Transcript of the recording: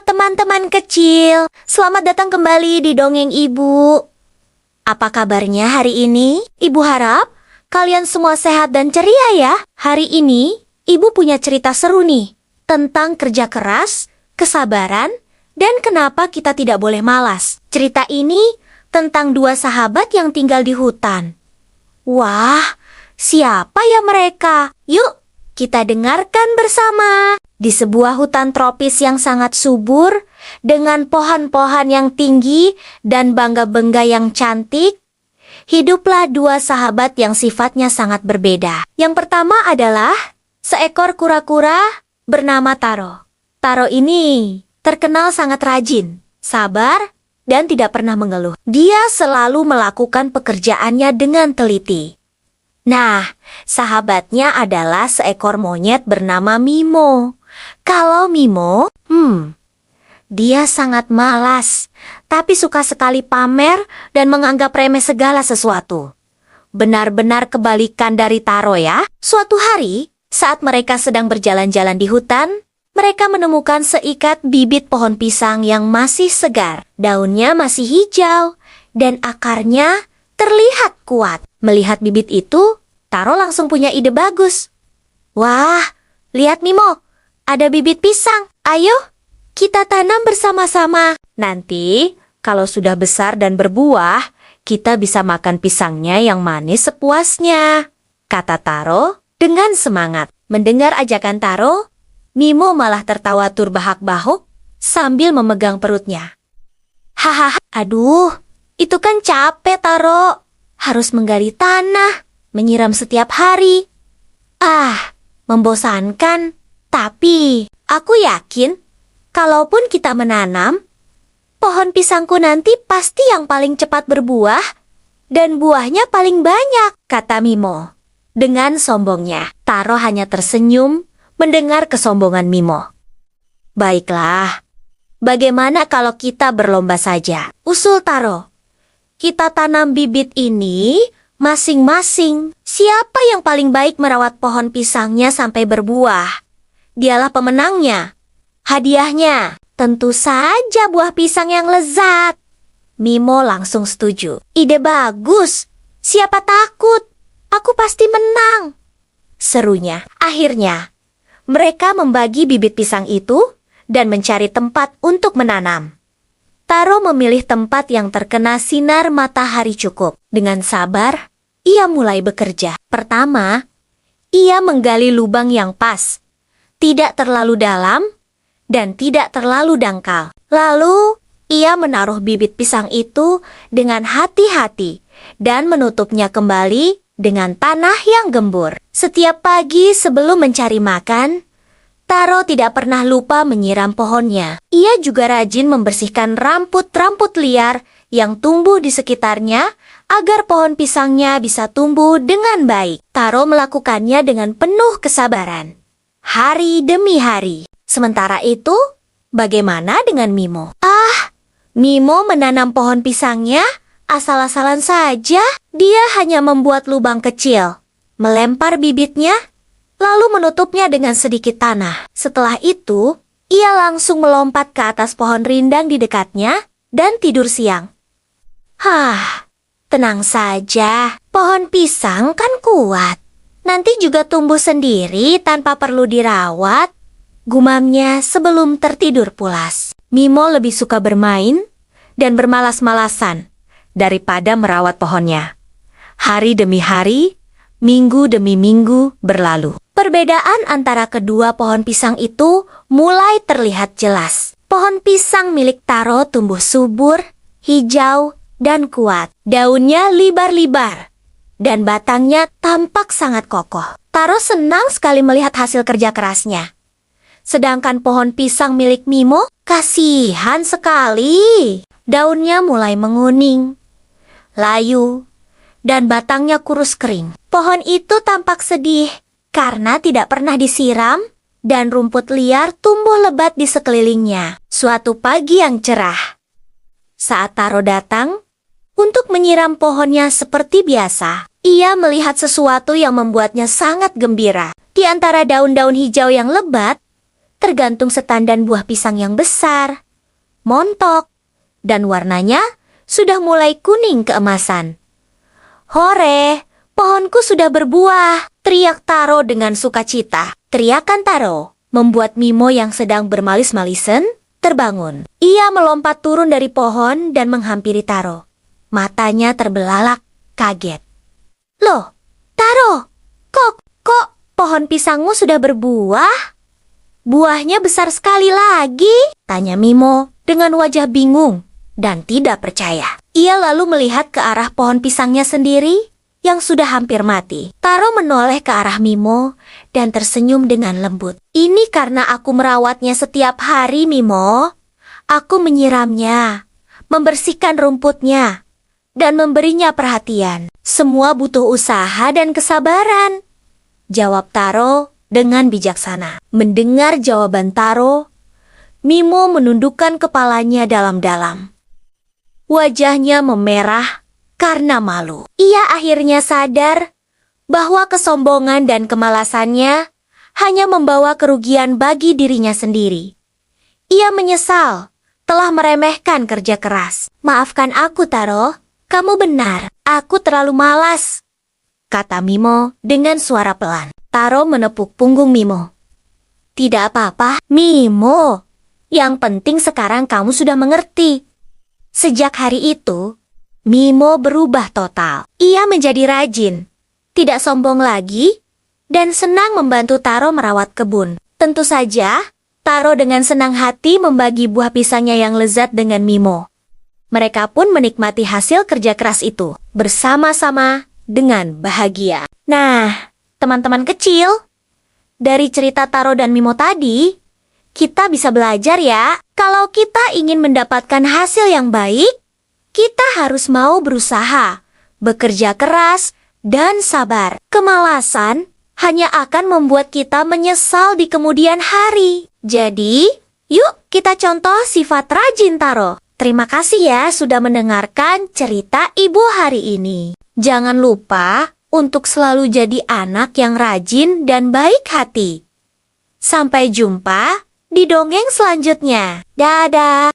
teman-teman kecil, selamat datang kembali di Dongeng Ibu. Apa kabarnya hari ini? Ibu harap kalian semua sehat dan ceria ya. Hari ini, Ibu punya cerita seru nih, tentang kerja keras, kesabaran, dan kenapa kita tidak boleh malas. Cerita ini tentang dua sahabat yang tinggal di hutan. Wah, siapa ya mereka? Yuk, kita dengarkan bersama. Di sebuah hutan tropis yang sangat subur, dengan pohon-pohon yang tinggi dan bangga-bangga yang cantik, hiduplah dua sahabat yang sifatnya sangat berbeda. Yang pertama adalah seekor kura-kura bernama Taro. Taro ini terkenal sangat rajin, sabar, dan tidak pernah mengeluh. Dia selalu melakukan pekerjaannya dengan teliti. Nah, sahabatnya adalah seekor monyet bernama Mimo. Kalau Mimo, dia sangat malas, tapi suka sekali pamer dan menganggap remeh segala sesuatu. Benar-benar kebalikan dari Taro ya. Suatu hari, saat mereka sedang berjalan-jalan di hutan, mereka menemukan seikat bibit pohon pisang yang masih segar. Daunnya masih hijau, dan akarnya terlihat kuat. Melihat bibit itu, Taro langsung punya ide bagus. Wah, lihat Mimo, ada bibit pisang. Ayo, kita tanam bersama-sama. Nanti, kalau sudah besar dan berbuah, kita bisa makan pisangnya yang manis sepuasnya, kata Taro dengan semangat. Mendengar ajakan Taro, Mimo malah tertawa terbahak-bahak sambil memegang perutnya. Hahaha, aduh, itu kan capek Taro. Harus menggali tanah, menyiram setiap hari. Membosankan. Tapi, aku yakin, kalaupun kita menanam, pohon pisangku nanti pasti yang paling cepat berbuah, dan buahnya paling banyak, kata Mimo. Dengan sombongnya, Taro hanya tersenyum mendengar kesombongan Mimo. Baiklah, bagaimana kalau kita berlomba saja? Usul Taro. Kita tanam bibit ini masing-masing. Siapa yang paling baik merawat pohon pisangnya sampai berbuah? Dialah pemenangnya. Hadiahnya, tentu saja buah pisang yang lezat. Mimo langsung setuju. Ide bagus. Siapa takut? Aku pasti menang, serunya. Akhirnya, mereka membagi bibit pisang itu dan mencari tempat untuk menanam. Taro memilih tempat yang terkena sinar matahari cukup. Dengan sabar, ia mulai bekerja. Pertama, ia menggali lubang yang pas, tidak terlalu dalam, dan tidak terlalu dangkal. Lalu, ia menaruh bibit pisang itu dengan hati-hati dan menutupnya kembali dengan tanah yang gembur. Setiap pagi sebelum mencari makan, Taro tidak pernah lupa menyiram pohonnya. Ia juga rajin membersihkan rambut-rambut liar yang tumbuh di sekitarnya agar pohon pisangnya bisa tumbuh dengan baik. Taro melakukannya dengan penuh kesabaran, hari demi hari. Sementara itu, bagaimana dengan Mimo? Mimo menanam pohon pisangnya asal-asalan saja. Dia hanya membuat lubang kecil, melempar bibitnya, lalu menutupnya dengan sedikit tanah. Setelah itu, ia langsung melompat ke atas pohon rindang di dekatnya dan tidur siang. Tenang saja, pohon pisang kan kuat. Nanti juga tumbuh sendiri tanpa perlu dirawat, gumamnya sebelum tertidur pulas. Mimo lebih suka bermain dan bermalas-malasan daripada merawat pohonnya. Hari demi hari, minggu demi minggu berlalu. Perbedaan antara kedua pohon pisang itu mulai terlihat jelas. Pohon pisang milik Taro tumbuh subur, hijau, dan kuat. Daunnya libar-libar, dan batangnya tampak sangat kokoh. Taro senang sekali melihat hasil kerja kerasnya. Sedangkan pohon pisang milik Mimo, kasihan sekali. Daunnya mulai menguning, layu, dan batangnya kurus kering. Pohon itu tampak sedih karena tidak pernah disiram, dan rumput liar tumbuh lebat di sekelilingnya. Suatu pagi yang cerah, saat Taro datang untuk menyiram pohonnya seperti biasa, ia melihat sesuatu yang membuatnya sangat gembira. Di antara daun-daun hijau yang lebat, tergantung setandan buah pisang yang besar, montok, dan warnanya sudah mulai kuning keemasan. "Hore, pohonku sudah berbuah!" teriak Taro dengan sukacita. Teriakan Taro membuat Mimo yang sedang bermalis-malisen terbangun. Ia melompat turun dari pohon dan menghampiri Taro. Matanya terbelalak, kaget. "Loh, Taro, kok pohon pisangmu sudah berbuah? Buahnya besar sekali lagi," tanya Mimo dengan wajah bingung dan tidak percaya. Ia lalu melihat ke arah pohon pisangnya sendiri yang sudah hampir mati. Taro menoleh ke arah Mimo dan tersenyum dengan lembut. "Ini karena aku merawatnya setiap hari, Mimo. Aku menyiramnya, membersihkan rumputnya, dan memberinya perhatian. Semua butuh usaha dan kesabaran," jawab Taro dengan bijaksana. Mendengar jawaban Taro, Mimo menundukkan kepalanya dalam-dalam. Wajahnya memerah karena malu. Ia akhirnya sadar bahwa kesombongan dan kemalasannya hanya membawa kerugian bagi dirinya sendiri. Ia menyesal telah meremehkan kerja keras. "Maafkan aku, Taro. Kamu benar, aku terlalu malas," kata Mimo dengan suara pelan. Taro menepuk punggung Mimo. "Tidak apa-apa, Mimo. Yang penting sekarang kamu sudah mengerti." Sejak hari itu, Mimo berubah total. Ia menjadi rajin, tidak sombong lagi, dan senang membantu Taro merawat kebun. Tentu saja, Taro dengan senang hati membagi buah pisangnya yang lezat dengan Mimo. Mereka pun menikmati hasil kerja keras itu bersama-sama dengan bahagia. Nah, teman-teman kecil, dari cerita Taro dan Mimo tadi, kita bisa belajar ya, kalau kita ingin mendapatkan hasil yang baik, kita harus mau berusaha, bekerja keras, dan sabar. Kemalasan hanya akan membuat kita menyesal di kemudian hari. Jadi, yuk kita contoh sifat rajin Taro. Terima kasih ya sudah mendengarkan cerita Ibu hari ini. Jangan lupa untuk selalu jadi anak yang rajin dan baik hati. Sampai jumpa di dongeng selanjutnya. Dadah!